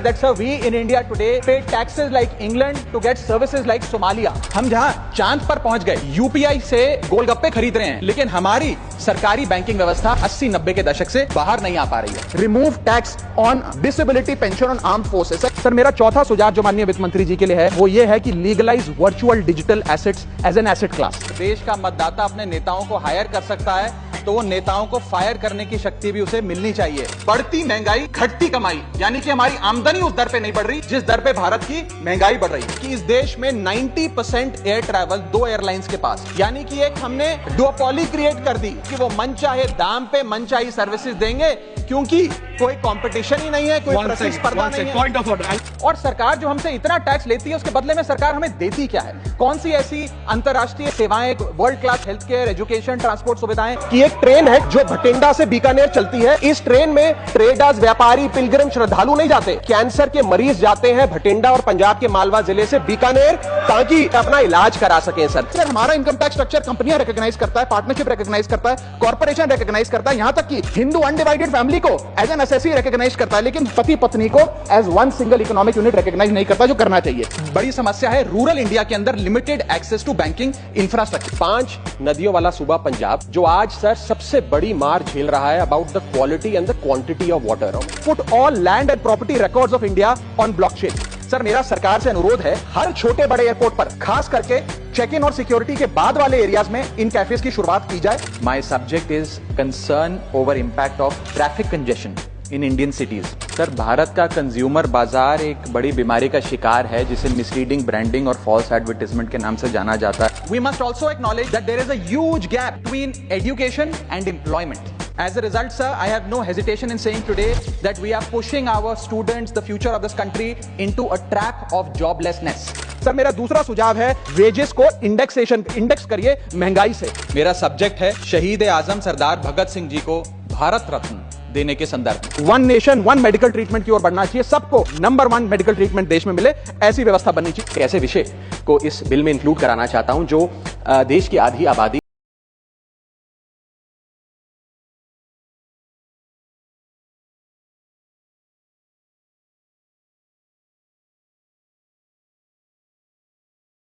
That sir, we in India today pay taxes like England to get services like Somalia. हम जहां चांद पर पहुंच गए, यूपीआई से गोलगप्पे खरीद रहे हैं, लेकिन हमारी सरकारी बैंकिंग व्यवस्था 80-90 के दशक से बाहर नहीं आ पा रही है। Remove tax on disability pension on armed forces. Sir मेरा चौथा सुझाव जो माननीय वित्त मंत्री जी के लिए है वो ये है कि legalise virtual digital assets as an asset class. देश का मतदाता अपने नेताओं को हायर कर सकता है तो वो नेताओं को फायर करने की शक्ति भी उसे मिलनी चाहिए। बढ़ती महंगाई, घटती कमाई, यानी कि हमारी आमदनी उस दर पे नहीं बढ़ रही जिस दर पे भारत की महंगाई बढ़ रही है। कि इस देश में 90% एयर ट्रैवल 2 एयरलाइंस के पास, यानी कि एक हमने डुओपोली क्रिएट कर दी कि वो मनचाहे दाम पे मनचाही सर्विसेज देंगे क्योंकि कोई कंपटीशन ही नहीं है, कोई प्रतिस्पर्धा नहीं है। Point of order. और सरकार जो हमसे इतना टैक्स लेती है उसके बदले में सरकार हमें देती क्या है? कौन सी ऐसी अंतर्राष्ट्रीय सेवाएं, world class health care, education, transport सुविधाएं की एक ट्रेन है जो भटिंडा से बीकानेर चलती है। इस ट्रेन में ट्रेडर्स, व्यापारी, पिलग्रिम, श्रद्धालु नहीं जाते। कैंसर के मरीज जाते हैं भटिंडा और पंजाब के मालवा जिले से बीकानेर ताकि अपना इलाज करा सकें। सर हमारा इनकम टैक्स स्ट्रक्चर कंपनियां रिकॉग्नाइज करता है, पार्टनरशिप रिकॉग्नाइज करता है, कॉर्पोरेशन रिकॉग्नाइज करता है, यहां तक कि हिंदू अनडिवाइडेड फैमिली को एज एन एसएससी रिकॉग्नाइज करता है, लेकिन पति पत्नी को as one single economic unit recognise नहीं करता, जो करना चाहिए। बड़ी समस्या है रूरल इंडिया के अंदर limited access to banking infrastructure. 5 नदियों वाला सूबा पंजाब जो आज सर सबसे बड़ी मार झेल रहा है about the quality and the quantity of water. Put all land and property records of India on blockchain. Sir मेरा सरकार से अनुरोध है हर छोटे बड़े एयरपोर्ट पर खास करके चेक इन और सिक्योरिटी के बाद वाले एरियाज में इन कैफेज की शुरुआत की जाए। My subject is concern over impact of traffic congestion in Indian cities. Sir Bharat का कंज्यूमर बाजार एक बड़ी बीमारी का शिकार है जिसे मिसलीडिंग ब्रांडिंग और फॉल्स एडवर्टाइजमेंट के नाम से जाना जाता है। We must also acknowledge that there is a huge gap between education and employment. As a result, sir, I have no hesitation in saying today that we are pushing our students, the future of this country, into a trap of joblessness. Sir मेरा दूसरा सुझाव है wages को index करिए महंगाई से। मेरा subject है शहीद आजम सरदार भगत सिंह जी को भारत रत्न देने के संदर्भ। One nation one medical treatment की ओर बढ़ना चाहिए, सबको नंबर 1 मेडिकल ट्रीटमेंट देश में मिले, ऐसी व्यवस्था बननी चाहिए। ऐसे विषय को इस बिल में इंक्लूड कराना चाहता हूं जो देश की आधी आबादी